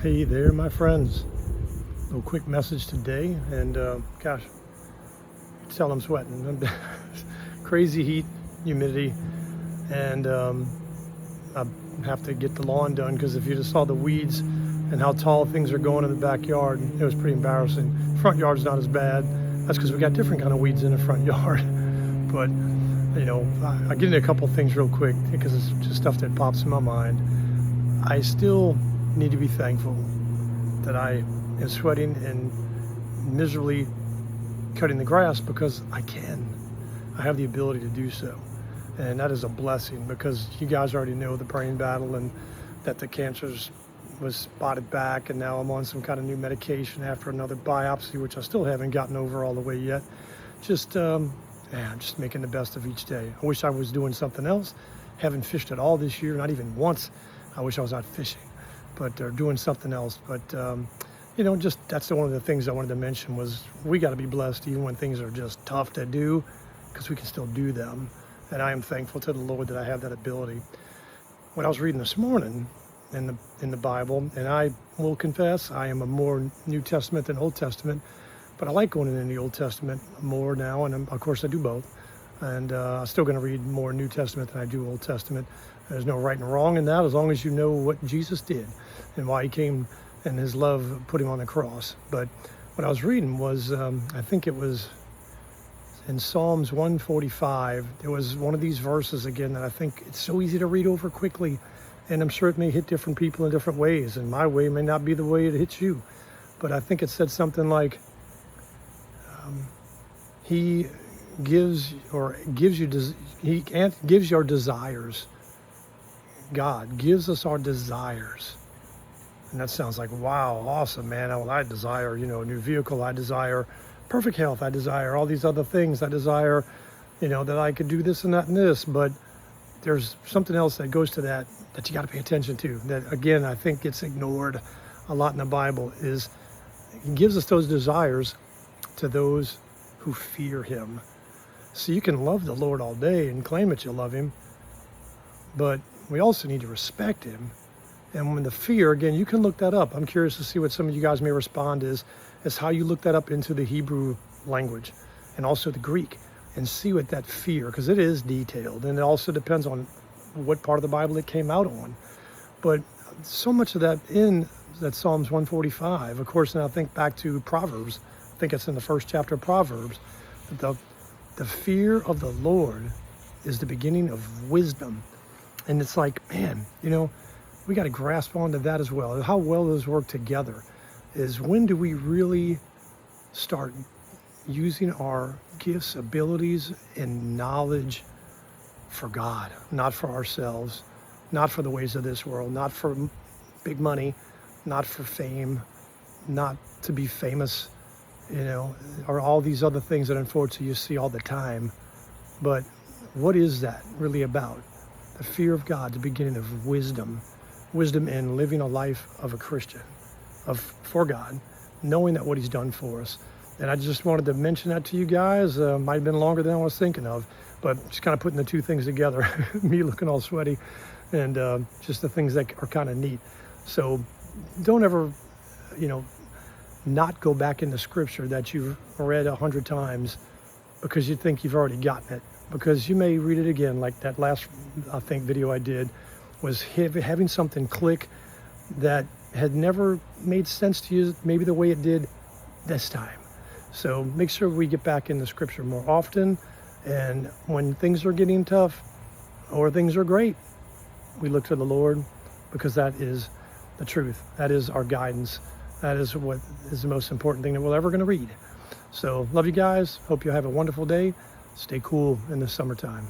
Hey there, my friends. A little quick message today, and gosh, you can tell I'm sweating. Crazy heat, humidity, and I have to get the lawn done because if you just saw the weeds and how tall things are going in the backyard, it was pretty embarrassing. Front yard's not as bad. That's because we got different kind of weeds in the front yard. But I get into a couple things real quick because it's just stuff that pops in my mind. I still need to be thankful that I am sweating and miserably cutting the grass because I can. I have the ability to do so. And that is a blessing because you guys already know the brain battle and that the cancers was spotted back, and now I'm on some kind of new medication after another biopsy, which I still haven't gotten over all the way yet. I'm just making the best of each day. I wish I was doing something else. Haven't fished at all this year, not even once. I wish I was out fishing, but doing something else. But that's one of the things I wanted to mention was we got to be blessed even when things are just tough to do, because we can still do them. And I am thankful to the Lord that I have that ability. When I was reading this morning in the Bible, and I will confess I am a more New Testament than Old Testament, but I like going in the Old Testament more now, and of course I do both. And I'm still going to read more New Testament than I do Old Testament. There's no right and wrong in that as long as you know what Jesus did and why he came and his love put him on the cross. But what I was reading was, I think it was in Psalms 145, there was one of these verses again that I think it's so easy to read over quickly, and I'm sure it may hit different people in different ways, and my way may not be the way it hits you. But I think it said something like, he gives your desires. God gives us our desires. And that sounds like, wow, awesome, man. I desire, a new vehicle. I desire perfect health. I desire all these other things. I desire, that I could do this and that and this. But there's something else that goes to that you got to pay attention to. That, again, I think gets ignored a lot in the Bible is he gives us those desires to those who fear him. So you can love the Lord all day and claim that you love him, but we also need to respect him. And when the fear, again, you can look that up. I'm curious to see what some of you guys may respond is how you look that up into the Hebrew language and also the Greek and see what that fear, because it is detailed, and it also depends on what part of the Bible it came out on. But so much of that in that Psalms 145, of course, now think back to Proverbs. I think it's in the first chapter of Proverbs. The fear of the Lord is the beginning of wisdom. And it's like, man, we got to grasp onto that as well. How well those work together is when do we really start using our gifts, abilities, and knowledge for God, not for ourselves, not for the ways of this world, not for big money, not for fame, not to be famous, or all these other things that unfortunately you see all the time. But what is that really about? The fear of God, the beginning of wisdom in living a life of a Christian, for God, knowing that what he's done for us. And I just wanted to mention that to you guys. Might have been longer than I was thinking of, but just kind of putting the two things together, me looking all sweaty and just the things that are kind of neat. So don't ever, not go back into scripture that you've read 100 times because you think you've already gotten it. Because you may read it again, like that last, I think, video I did was having something click that had never made sense to you, maybe the way it did this time. So make sure we get back into scripture more often. And when things are getting tough or things are great, we look to the Lord because that is the truth. That is our guidance. That is what is the most important thing that we're ever going to read. So love you guys. Hope you have a wonderful day. Stay cool in the summertime.